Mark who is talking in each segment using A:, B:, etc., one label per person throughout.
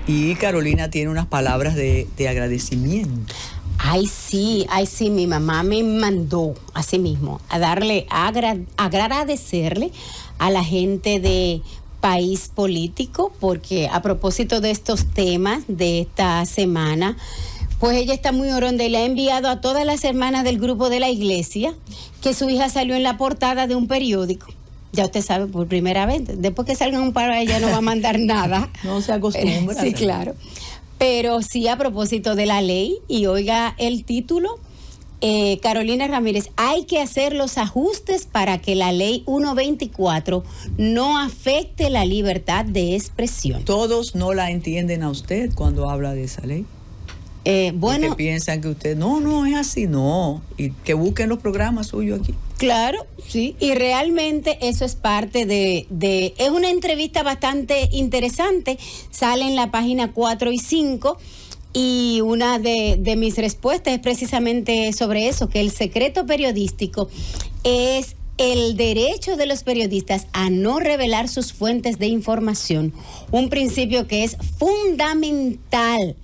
A: Y Carolina tiene unas palabras de agradecimiento.
B: Ay, sí, mi mamá me mandó así mismo a agradecerle a la gente de País Político, porque a propósito de estos temas de esta semana, pues ella está muy oronda y le ha enviado a todas las hermanas del grupo de la iglesia que su hija salió en la portada de un periódico. Ya usted sabe, por primera vez, después que salga un paro ella no va a mandar nada.
A: No se acostumbra.
B: Sí, claro. Pero sí, a propósito de la ley, y oiga el título, Carolina Ramírez, hay que hacer los ajustes para que la ley 124 no afecte la libertad de expresión.
A: Todos no la entienden a usted cuando habla de esa ley.
B: Bueno,
A: porque piensan que usted, no es así, no. Y que busquen los programas suyos aquí.
B: Claro, sí, y realmente eso es parte es una entrevista bastante interesante, sale en la página 4 y 5, y una de mis respuestas es precisamente sobre eso, que el secreto periodístico es el derecho de los periodistas a no revelar sus fuentes de información, un principio que es fundamental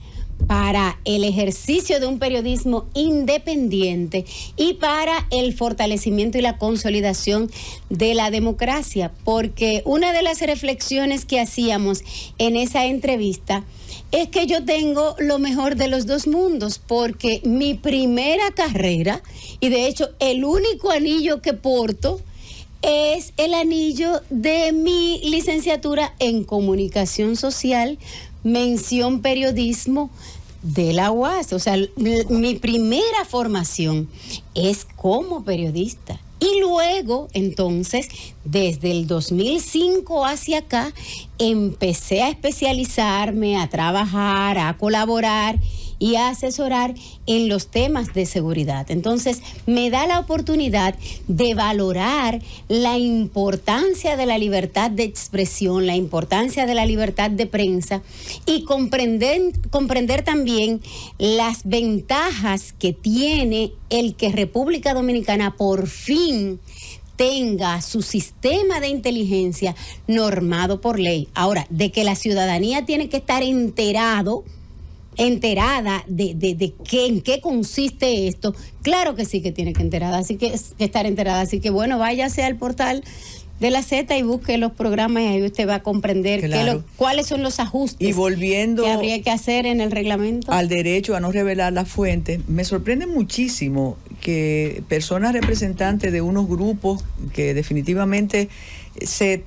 B: para el ejercicio de un periodismo independiente y para el fortalecimiento y la consolidación de la democracia, porque una de las reflexiones que hacíamos en esa entrevista es que yo tengo lo mejor de los dos mundos, porque mi primera carrera, y de hecho el único anillo que porto, es el anillo de mi licenciatura en comunicación social, mención periodismo de la UAS. O sea, mi primera formación es como periodista. Y luego, entonces, desde el 2005 hacia acá, empecé a especializarme, a trabajar, a colaborar y a asesorar en los temas de seguridad. Entonces, me da la oportunidad de valorar la importancia de la libertad de expresión, la importancia de la libertad de prensa y comprender también las ventajas que tiene el que República Dominicana por fin tenga su sistema de inteligencia normado por ley. Ahora, de que la ciudadanía tiene que estar enterada de qué, en qué consiste esto, claro que sí que tiene que estar enterada, así que bueno, váyase al portal de la Z y busque los programas y ahí usted va a comprender cuáles son los ajustes
A: y volviendo
B: que habría que hacer en el reglamento. Al
A: derecho a no revelar la fuente, me sorprende muchísimo que personas representantes de unos grupos que definitivamente se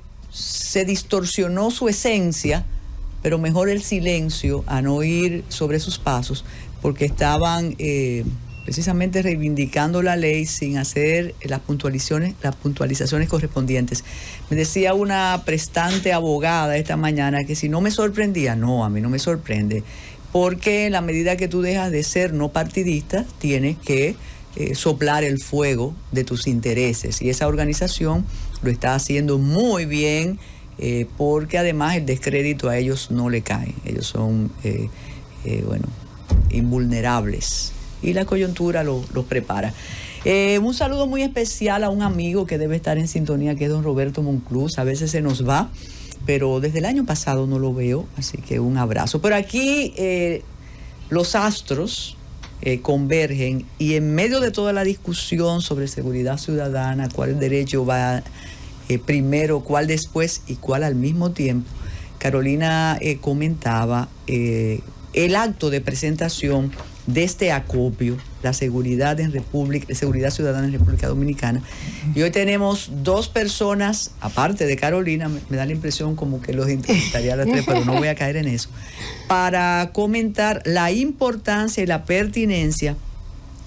A: distorsionó su esencia, pero mejor el silencio a no ir sobre sus pasos, porque estaban precisamente reivindicando la ley sin hacer las puntualizaciones correspondientes. Me decía una prestante abogada esta mañana que si no me sorprendía, no, a mí no me sorprende, porque en la medida que tú dejas de ser no partidista, tienes que soplar el fuego de tus intereses, y esa organización lo está haciendo muy bien, porque además el descrédito a ellos no le cae. Ellos son invulnerables y la coyuntura los prepara. Un saludo muy especial a un amigo que debe estar en sintonía, que es don Roberto Monclús. A veces se nos va, pero desde el año pasado no lo veo, así que un abrazo. Pero aquí los astros convergen, y en medio de toda la discusión sobre seguridad ciudadana, cuál derecho va primero, cuál después y cuál al mismo tiempo, Carolina comentaba el acto de presentación de este acopio, la seguridad ciudadana en República Dominicana. Y hoy tenemos dos personas, aparte de Carolina, me da la impresión como que los entrevistaría a las tres, pero no voy a caer en eso, para comentar la importancia y la pertinencia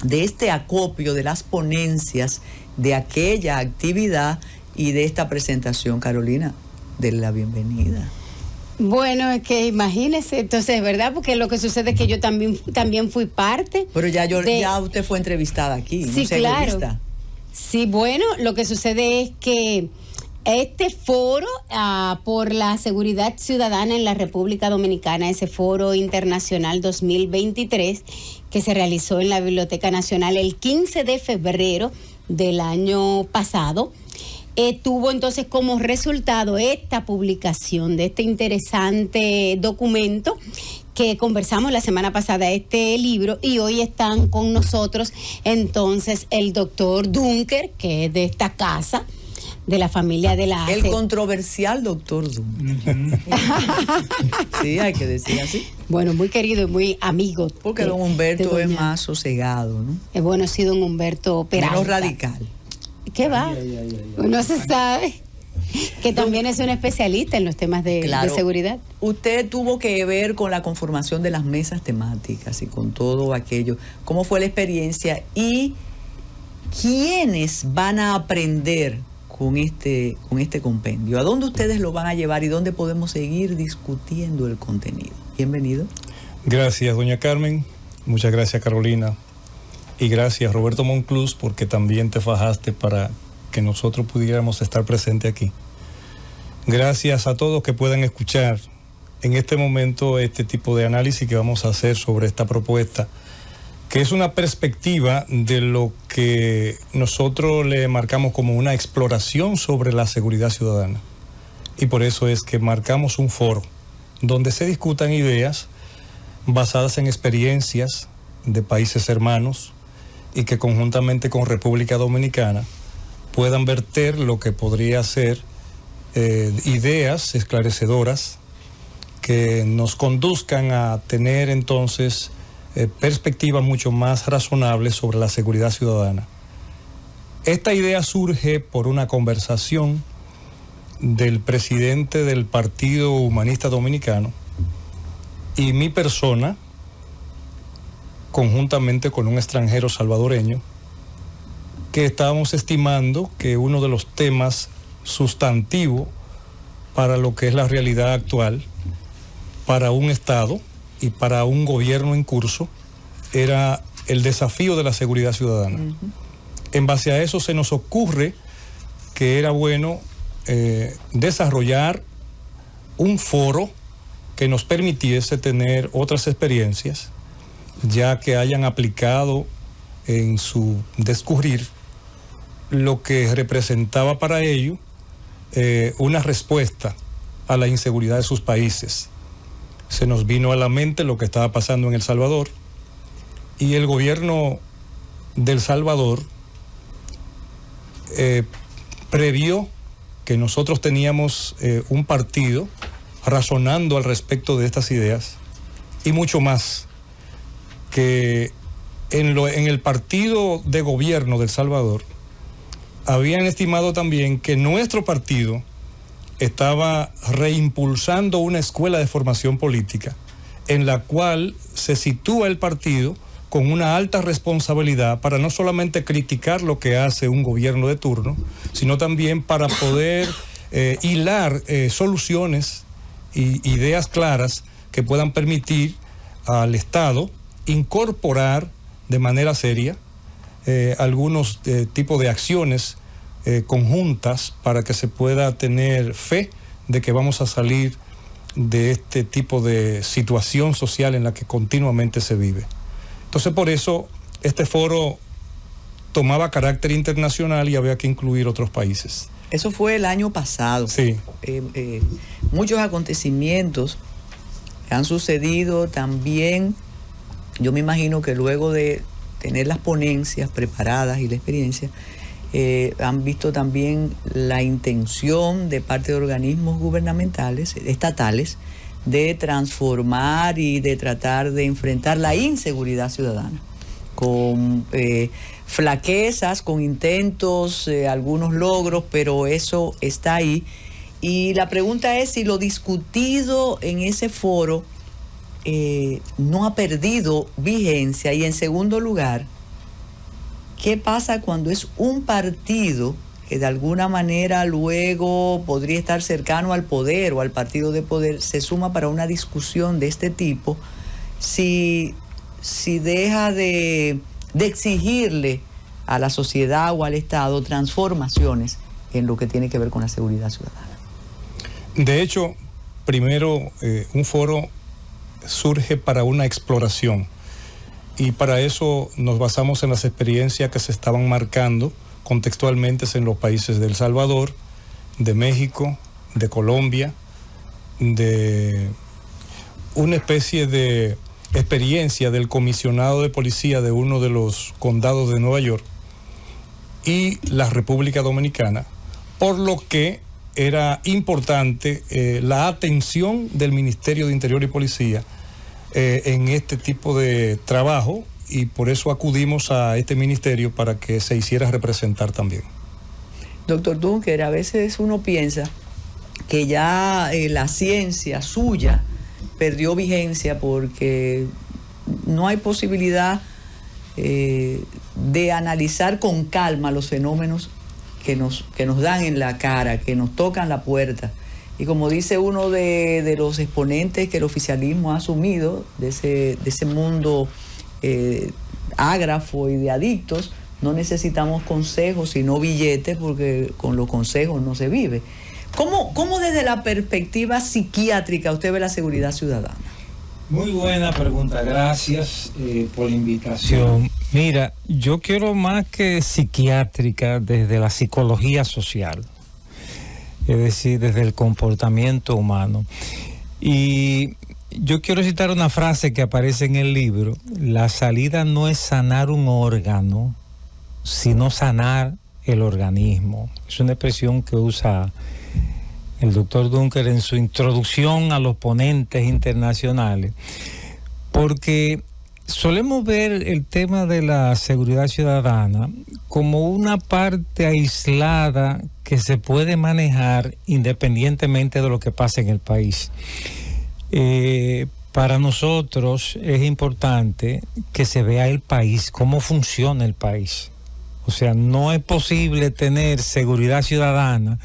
A: de este acopio, de las ponencias, de aquella actividad y de esta presentación. Carolina, denle la bienvenida.
B: Bueno, es que imagínese, entonces, ¿verdad? Porque lo que sucede es que yo también fui parte.
A: Pero ya usted fue entrevistada aquí,
B: sí,
A: no sé,
B: claro.
A: Revista.
B: Sí, bueno, lo que sucede es que este foro por la seguridad ciudadana en la República Dominicana, ese foro internacional 2023, que se realizó en la Biblioteca Nacional el 15 de febrero del año pasado, tuvo entonces como resultado esta publicación de este interesante documento que conversamos la semana pasada, este libro, y hoy están con nosotros entonces el doctor Dunker, que es de esta casa, de la familia de la
A: El controversial doctor Dunker. Sí, hay que decir así.
B: Bueno, muy querido y muy amigo.
A: Porque don Humberto es más sosegado, ¿no?
B: Es bueno, sí, don Humberto Peralta.
A: Menos radical.
B: ¿Qué va? No se sabe. Que también es un especialista en los temas de seguridad.
A: Usted tuvo que ver con la conformación de las mesas temáticas y con todo aquello. ¿Cómo fue la experiencia? ¿Y quiénes van a aprender con este compendio? ¿A dónde ustedes lo van a llevar y dónde podemos seguir discutiendo el contenido? Bienvenido.
C: Gracias, doña Carmen. Muchas gracias, Carolina. Y gracias, Roberto Monclús, porque también te fajaste para que nosotros pudiéramos estar presentes aquí. Gracias a todos que puedan escuchar en este momento este tipo de análisis que vamos a hacer sobre esta propuesta, que es una perspectiva de lo que nosotros le marcamos como una exploración sobre la seguridad ciudadana. Y por eso es que marcamos un foro donde se discutan ideas basadas en experiencias de países hermanos y que conjuntamente con República Dominicana puedan verter lo que podría ser ideas esclarecedoras que nos conduzcan a tener entonces perspectivas mucho más razonables sobre la seguridad ciudadana. Esta idea surge por una conversación del presidente del Partido Humanista Dominicano y mi persona, conjuntamente con un extranjero salvadoreño, que estábamos estimando que uno de los temas sustantivos para lo que es la realidad actual, para un Estado y para un gobierno en curso, era el desafío de la seguridad ciudadana. Uh-huh. En base a eso se nos ocurre que era bueno desarrollar un foro que nos permitiese tener otras experiencias, ya que hayan aplicado en su discurrir lo que representaba para ello una respuesta a la inseguridad de sus países. Se nos vino a la mente lo que estaba pasando en El Salvador, y el gobierno del Salvador previó que nosotros teníamos un partido razonando al respecto de estas ideas, y mucho más, que en el partido de gobierno del Salvador habían estimado también que nuestro partido estaba reimpulsando una escuela de formación política en la cual se sitúa el partido con una alta responsabilidad para no solamente criticar lo que hace un gobierno de turno, sino también para poder hilar soluciones y ideas claras que puedan permitir al Estado incorporar de manera seria algunos tipos de acciones conjuntas para que se pueda tener fe de que vamos a salir de este tipo de situación social en la que continuamente se vive. Entonces, por eso este foro tomaba carácter internacional y había que incluir otros países.
A: Eso fue el año pasado.
C: Sí.
A: Muchos acontecimientos han sucedido también. Yo me imagino que luego de tener las ponencias preparadas y la experiencia, han visto también la intención de parte de organismos gubernamentales, estatales, de transformar y de tratar de enfrentar la inseguridad ciudadana, con flaquezas, con intentos, algunos logros, pero eso está ahí. Y la pregunta es si lo discutido en ese foro no ha perdido vigencia, y en segundo lugar, ¿qué pasa cuando es un partido que de alguna manera luego podría estar cercano al poder o al partido de poder, se suma para una discusión de este tipo, si deja de exigirle a la sociedad o al Estado transformaciones en lo que tiene que ver con la seguridad ciudadana?
C: De hecho, primero, un foro surge para una exploración, y para eso nos basamos en las experiencias que se estaban marcando contextualmente es en los países de El Salvador, de México, de Colombia, de una especie de experiencia del comisionado de policía de uno de los condados de Nueva York y la República Dominicana, por lo que era importante la atención del Ministerio de Interior y Policía en este tipo de trabajo, y por eso acudimos a este ministerio para que se hiciera representar también.
A: Doctor Dunker, a veces uno piensa que ya la ciencia suya perdió vigencia porque no hay posibilidad de analizar con calma los fenómenos que nos dan en la cara, que nos tocan la puerta. Y como dice uno de los exponentes que el oficialismo ha asumido de ese mundo ágrafo y de adictos, no necesitamos consejos sino billetes, porque con los consejos no se vive. ¿Cómo desde la perspectiva psiquiátrica usted ve la seguridad ciudadana?
D: Muy buena pregunta, gracias por la invitación. Mira, yo quiero más que psiquiátrica desde la psicología social, es decir, desde el comportamiento humano. Y yo quiero citar una frase que aparece en el libro: la salida no es sanar un órgano, sino sanar el organismo. Es una expresión que usa el doctor Dunker en su introducción a los ponentes internacionales, porque solemos ver el tema de la seguridad ciudadana como una parte aislada que se puede manejar independientemente de lo que pase en el país. Para nosotros es importante que se vea el país, cómo funciona el país. O sea, no es posible tener seguridad ciudadana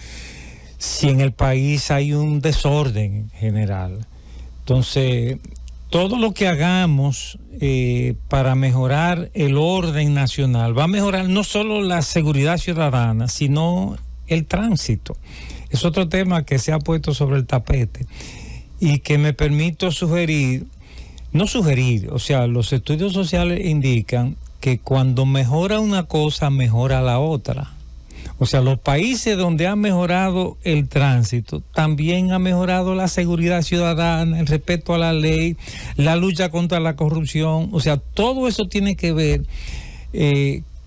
D: si en el país hay un desorden general. Entonces, todo lo que hagamos para mejorar el orden nacional va a mejorar no solo la seguridad ciudadana, sino el tránsito. Es otro tema que se ha puesto sobre el tapete y que me permito o sea, los estudios sociales indican que cuando mejora una cosa, mejora la otra. O sea, los países donde ha mejorado el tránsito, también ha mejorado la seguridad ciudadana, el respeto a la ley, la lucha contra la corrupción. O sea, todo eso tiene que ver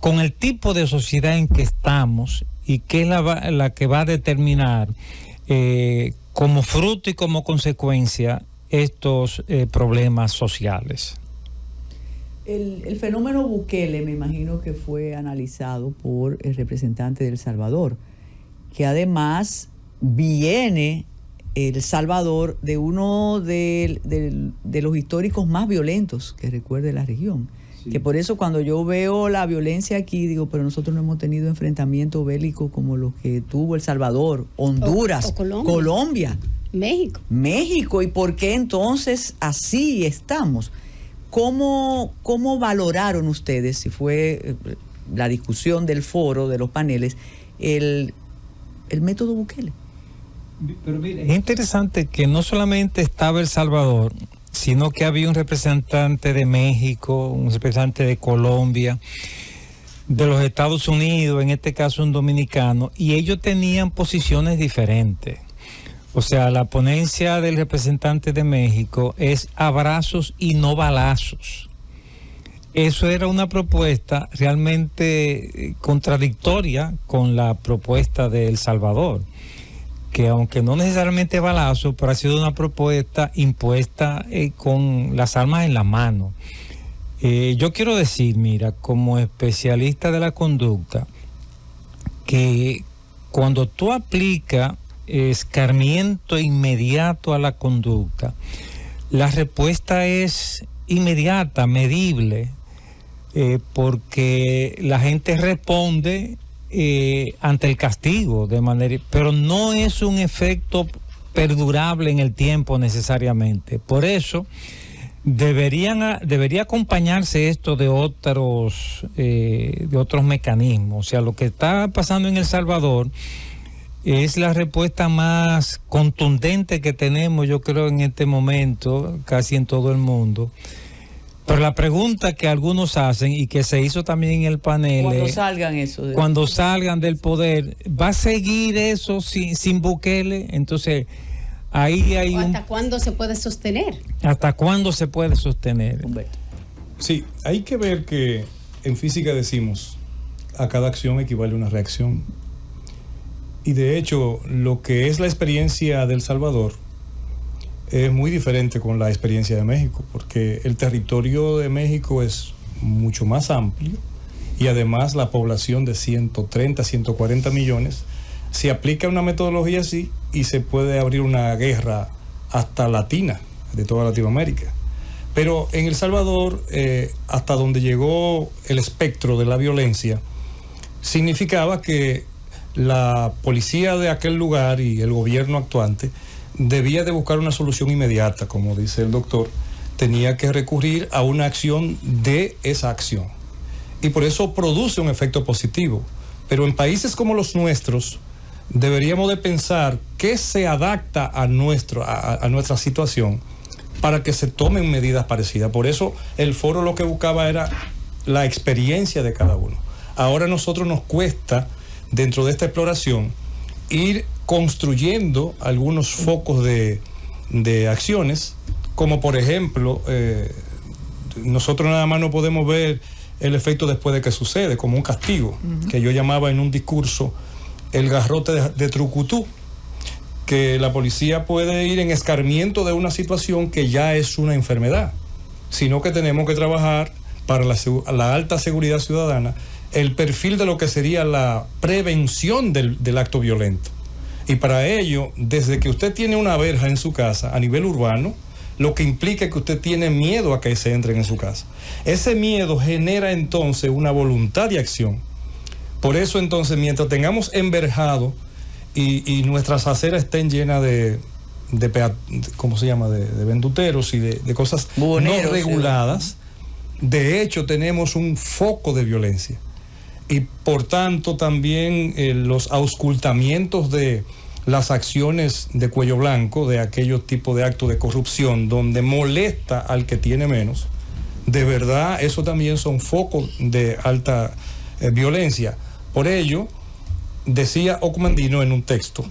D: con el tipo de sociedad en que estamos y que es la que va a determinar como fruto y como consecuencia estos problemas sociales.
A: El fenómeno Bukele, me imagino que fue analizado por el representante de El Salvador, que además viene El Salvador de uno de los históricos más violentos que recuerde la región. Sí. Que por eso cuando yo veo la violencia aquí, digo, pero nosotros no hemos tenido enfrentamientos bélicos como los que tuvo El Salvador, Honduras,
B: o
A: Colombia,
B: México.
A: ¿Y por qué entonces así estamos? ¿Cómo valoraron ustedes, si fue la discusión del foro, de los paneles, el método Bukele?
D: Pero mire, es interesante que no solamente estaba El Salvador, sino que había un representante de México, un representante de Colombia, de los Estados Unidos, en este caso un dominicano, y ellos tenían posiciones diferentes. O sea, la ponencia del representante de México es abrazos y no balazos. Eso era una propuesta realmente contradictoria con la propuesta de El Salvador, que aunque no necesariamente balazo, pero ha sido una propuesta impuesta con las armas en la mano. Yo quiero decir, mira, como especialista de la conducta, que cuando tú aplicas escarmiento inmediato a la conducta, la respuesta es inmediata, medible, porque la gente responde ante el castigo de manera, pero no es un efecto perdurable en el tiempo necesariamente. Por eso debería acompañarse esto de otros mecanismos. O sea, lo que está pasando en El Salvador es la respuesta más contundente que tenemos, yo creo, en este momento, casi en todo el mundo, Pero la pregunta que algunos hacen y que se hizo también en el panel
A: Cuando
D: es,
A: salgan eso.
D: cuando salgan del poder, ¿va a seguir eso sin Bukele? Entonces, ahí hay
B: ¿Hasta cuándo se puede sostener?
D: ¿Hasta cuándo se puede sostener?
A: Humberto.
C: Sí, hay que ver que en física decimos, a cada acción equivale una reacción. Y de hecho, lo que es la experiencia de El Salvador es muy diferente con la experiencia de México, porque el territorio de México es mucho más amplio y además la población de 130, 140 millones, se aplica una metodología así y se puede abrir una guerra hasta latina, de toda Latinoamérica. Pero en El Salvador, hasta donde llegó el espectro de la violencia, significaba que la policía de aquel lugar y el gobierno actuante debía de buscar una solución inmediata, como dice el doctor, tenía que recurrir a una acción de esa acción. Y por eso produce un efecto positivo. Pero en países como los nuestros, deberíamos de pensar qué se adapta a nuestra situación para que se tomen medidas parecidas. Por eso el foro lo que buscaba era la experiencia de cada uno. Ahora a nosotros nos cuesta, dentro de esta exploración, ir construyendo algunos focos de acciones, como por ejemplo, nosotros nada más no podemos ver el efecto después de que sucede, como un castigo, que yo llamaba en un discurso el garrote de Trucutú, que la policía puede ir en escarmiento de una situación que ya es una enfermedad, sino que tenemos que trabajar para la alta seguridad ciudadana, el perfil de lo que sería la prevención del acto violento. Y para ello, desde que usted tiene una verja en su casa a nivel urbano, lo que implica que usted tiene miedo a que se entren en su casa. Ese miedo genera entonces una voluntad de acción. Por eso entonces, mientras tengamos enverjado y nuestras aceras estén llenas de ¿cómo se llama? De venduteros y de cosas
A: buhoneros,
C: no reguladas, de hecho tenemos un foco de violencia. Y por tanto también los auscultamientos de las acciones de cuello blanco, de aquellos tipos de actos de corrupción donde molesta al que tiene menos, de verdad eso también son focos de alta violencia. Por ello, decía Ocmandino en un texto,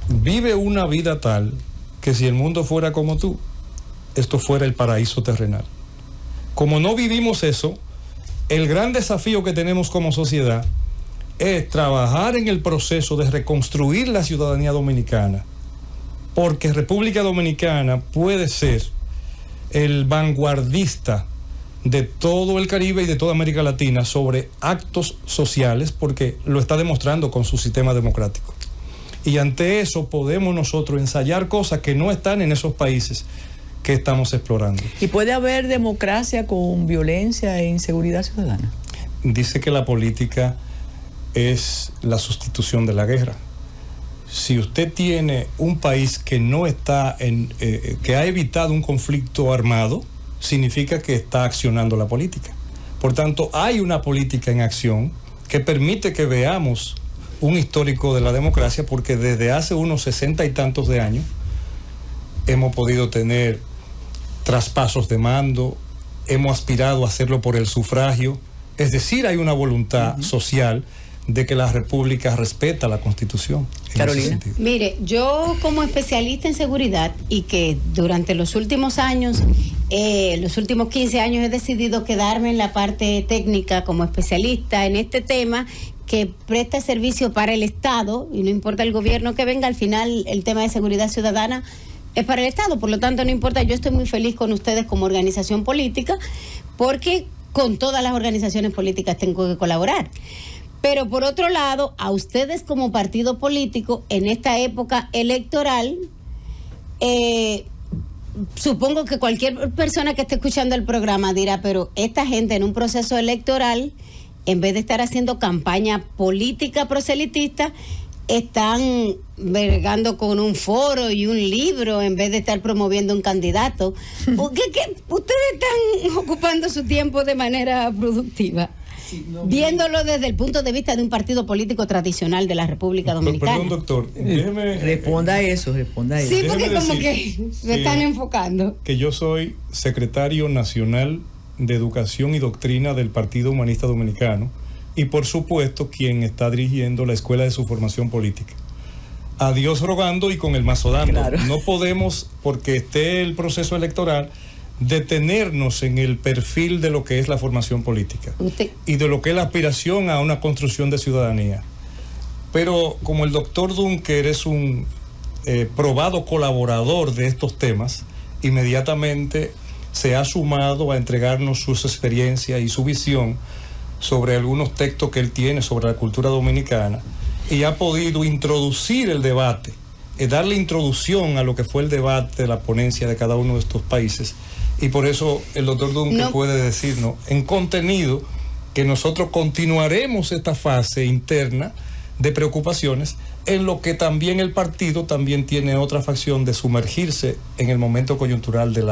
C: vive una vida tal que si el mundo fuera como tú, esto fuera el paraíso terrenal. Como no vivimos eso, el gran desafío que tenemos como sociedad es trabajar en el proceso de reconstruir la ciudadanía dominicana, porque República Dominicana puede ser el vanguardista de todo el Caribe y de toda América Latina sobre actos sociales, porque lo está demostrando con su sistema democrático. Y ante eso podemos nosotros ensayar cosas que no están en esos países que estamos explorando.
A: ¿Y puede haber democracia con violencia e inseguridad ciudadana?
C: Dice que la política es la sustitución de la guerra. Si usted tiene un país que no está que ha evitado un conflicto armado, significa que está accionando la política. Por tanto, hay una política en acción que permite que veamos un histórico de la democracia, porque desde hace unos 60 y tantos de años hemos podido tener traspasos de mando, hemos aspirado a hacerlo por el sufragio, es decir, hay una voluntad social de que la República respeta la Constitución.
A: Carolina.
B: Mire, yo como especialista en seguridad y que durante los últimos años, los últimos 15 años he decidido quedarme en la parte técnica como especialista en este tema que presta servicio para el Estado, y no importa el gobierno que venga, al final el tema de seguridad ciudadana es para el Estado, por lo tanto no importa, yo estoy muy feliz con ustedes como organización política, porque con todas las organizaciones políticas tengo que colaborar. Pero por otro lado, a ustedes como partido político, en esta época electoral, supongo que cualquier persona que esté escuchando el programa dirá, pero esta gente en un proceso electoral, en vez de estar haciendo campaña política proselitista, están vergando con un foro y un libro en vez de estar promoviendo un candidato. Ustedes están ocupando su tiempo de manera productiva. viéndolo desde el punto de vista de un partido político tradicional de la República Dominicana.
C: Perdón, doctor, déjeme...
A: Responda a eso.
B: Sí, porque como que me están enfocando.
C: Que yo soy secretario nacional de Educación y Doctrina del Partido Humanista Dominicano y por supuesto quien está dirigiendo la escuela de su formación política. A Dios rogando y con el mazo dando.
A: Claro.
C: No podemos, porque esté el proceso electoral, detenernos en el perfil de lo que es la formación política y de lo que es la aspiración a una construcción de ciudadanía. Pero como el doctor Dunker es un probado colaborador de estos temas, inmediatamente se ha sumado a entregarnos sus experiencias y su visión sobre algunos textos que él tiene sobre la cultura dominicana y ha podido introducir el debate, darle introducción a lo que fue el debate de la ponencia de cada uno de estos países. Y por eso el doctor Dunker puede decirnos en contenido que nosotros continuaremos esta fase interna de preocupaciones, en lo que también el partido también tiene otra facción de sumergirse en el momento coyuntural de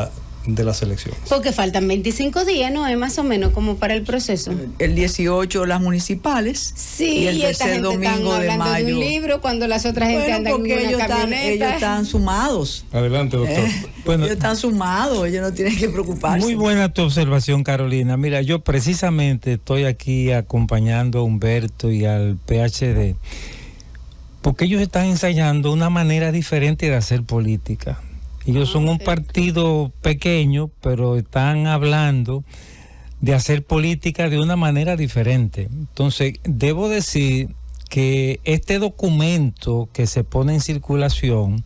C: las elecciones.
B: Porque faltan 25 días, ¿no? Es más o menos como para el proceso.
A: El 18 las municipales.
B: Sí,
A: y el tercer domingo de mayo.
B: De un libro cuando las otras gente andan en una camioneta.
A: Ellos están sumados.
C: Adelante, doctor.
D: Bueno,
A: ellos están sumados, ellos no tienen que preocuparse.
D: Muy buena tu observación, Carolina. Mira, yo precisamente estoy aquí acompañando a Humberto y al PhD, porque ellos están ensayando una manera diferente de hacer política. Ellos son un partido pequeño, pero están hablando de hacer política de una manera diferente. Entonces, debo decir que este documento que se pone en circulación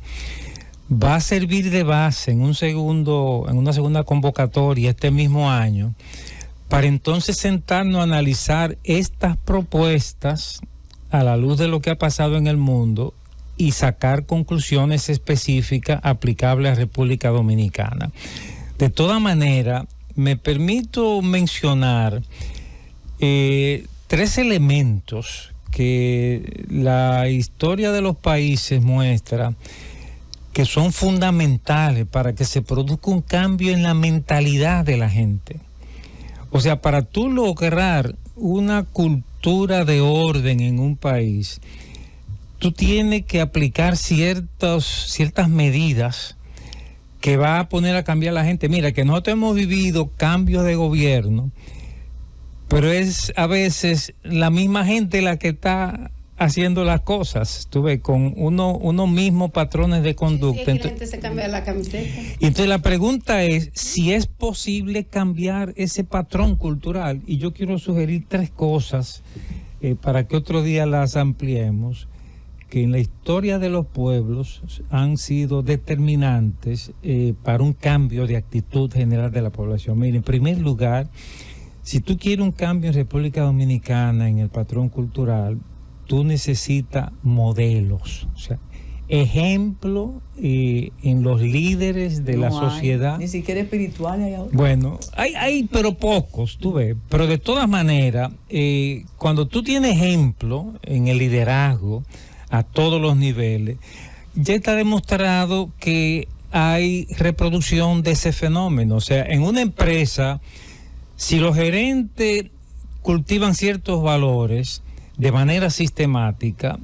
D: va a servir de base en una segunda convocatoria este mismo año, para entonces sentarnos a analizar estas propuestas a la luz de lo que ha pasado en el mundo y sacar conclusiones específicas aplicables a República Dominicana. De toda manera, me permito mencionar 3 elementos que la historia de los países muestra que son fundamentales para que se produzca un cambio en la mentalidad de la gente. O sea, para tú lograr una cultura de orden en un país, tú tienes que aplicar ciertas medidas que va a poner a cambiar a la gente. Mira, que nosotros hemos vivido cambios de gobierno, pero es a veces la misma gente la que está haciendo las cosas, tú ves, con unos mismos patrones de conducta.
B: Sí, es que la gente se cambia la camiseta.
D: Y entonces la pregunta es si es posible cambiar ese patrón cultural. Y yo quiero sugerir 3 cosas para que otro día las ampliemos, que en la historia de los pueblos han sido determinantes para un cambio de actitud general de la población. Mira, en primer lugar, si tú quieres un cambio en República Dominicana en el patrón cultural, tú necesitas modelos, o sea, ejemplo en los líderes de la sociedad.
A: Ni siquiera espirituales hay ahora.
D: Bueno, hay pero pocos, tú ves. Pero de todas maneras, cuando tú tienes ejemplo en el liderazgo a todos los niveles, ya está demostrado que hay reproducción de ese fenómeno. O sea, en una empresa, si los gerentes cultivan ciertos valores de manera sistemática,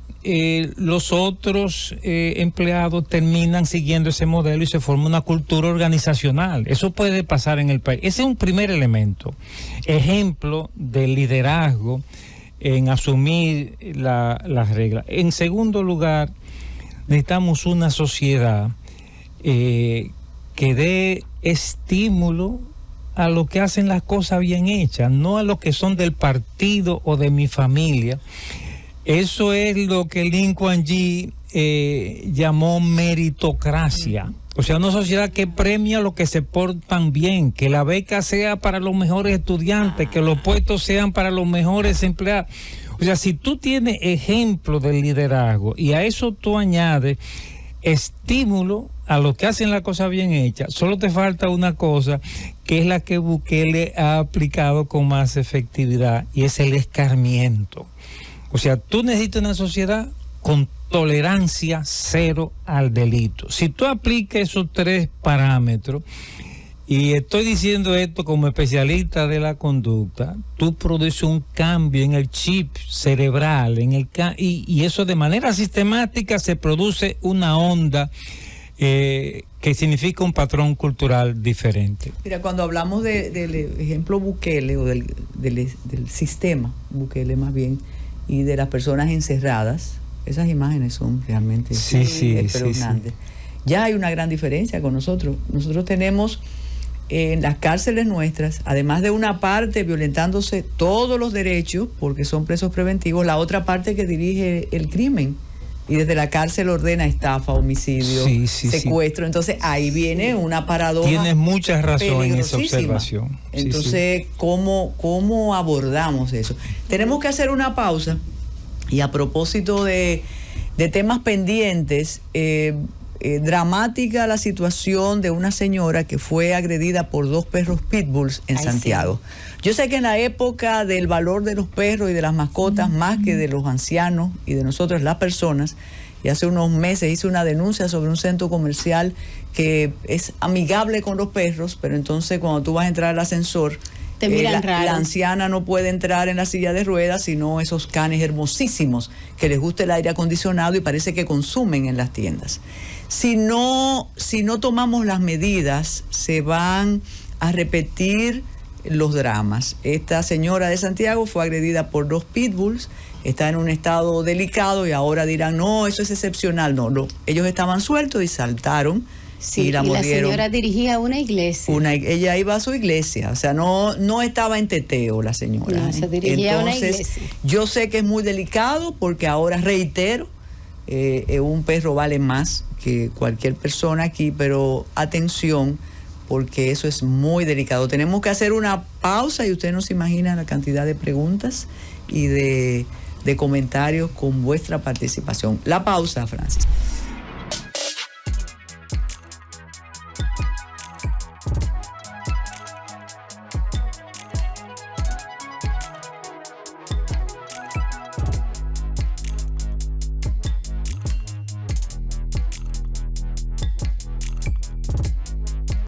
D: los otros empleados terminan siguiendo ese modelo y se forma una cultura organizacional. Eso puede pasar en el país. Ese es un primer elemento. Ejemplo de liderazgo en asumir las reglas. En segundo lugar, necesitamos una sociedad que dé estímulo a lo que hacen las cosas bien hechas, no a lo que son del partido o de mi familia. Eso es lo que Lin Kuan Yew llamó meritocracia. O sea, una sociedad que premia lo que se portan bien, que la beca sea para los mejores estudiantes, que los puestos sean para los mejores empleados. O sea, si tú tienes ejemplo del liderazgo y a eso tú añades estímulo a los que hacen la cosa bien hecha, solo te falta una cosa que es la que Bukele ha aplicado con más efectividad, y es el escarmiento. O sea, tú necesitas una sociedad con tolerancia cero al delito. Si tú aplicas esos 3 parámetros, Y estoy diciendo esto como especialista de la conducta. Tú produces un cambio en el chip cerebral, y eso de manera sistemática se produce una onda que significa un patrón cultural diferente.
A: Mira, cuando hablamos del ejemplo Bukele, o del sistema Bukele más bien, y de las personas encerradas, esas imágenes son realmente espeluznantes. Ya hay una gran diferencia con nosotros. Nosotros tenemos en las cárceles nuestras, además de una parte violentándose todos los derechos, porque son presos preventivos, la otra parte que dirige el crimen. Y desde la cárcel ordena estafa, homicidio, secuestro. Entonces ahí viene una paradoja.
D: Tienes mucha razón en esa observación.
A: Entonces, ¿cómo abordamos eso? Tenemos que hacer una pausa. Y a propósito de temas pendientes, dramática la situación de una señora que fue agredida por 2 perros pitbulls en Santiago. Sí. Yo sé que en la época del valor de los perros y de las mascotas, más que de los ancianos y de nosotros las personas, y hace unos meses hice una denuncia sobre un centro comercial que es amigable con los perros, pero entonces cuando tú vas a entrar al ascensor,
B: te miran raro.
A: La anciana no puede entrar en la silla de ruedas, sino esos canes hermosísimos que les gusta el aire acondicionado y parece que consumen en las tiendas. Si no tomamos las medidas, se van a repetir los dramas. Esta señora de Santiago fue agredida por 2 pitbulls, está en un estado delicado y ahora dirán, no, eso es excepcional. No, ellos estaban sueltos y saltaron.
B: Sí, y la señora dirigía una iglesia.
A: Ella iba a su iglesia, o sea, no estaba en teteo la señora.
B: No, se dirigía a una iglesia.
A: Yo sé que es muy delicado porque ahora, reitero, un perro vale más que cualquier persona aquí, pero atención, porque eso es muy delicado. Tenemos que hacer una pausa y usted no se imagina la cantidad de preguntas y de comentarios con vuestra participación. La pausa, Francis.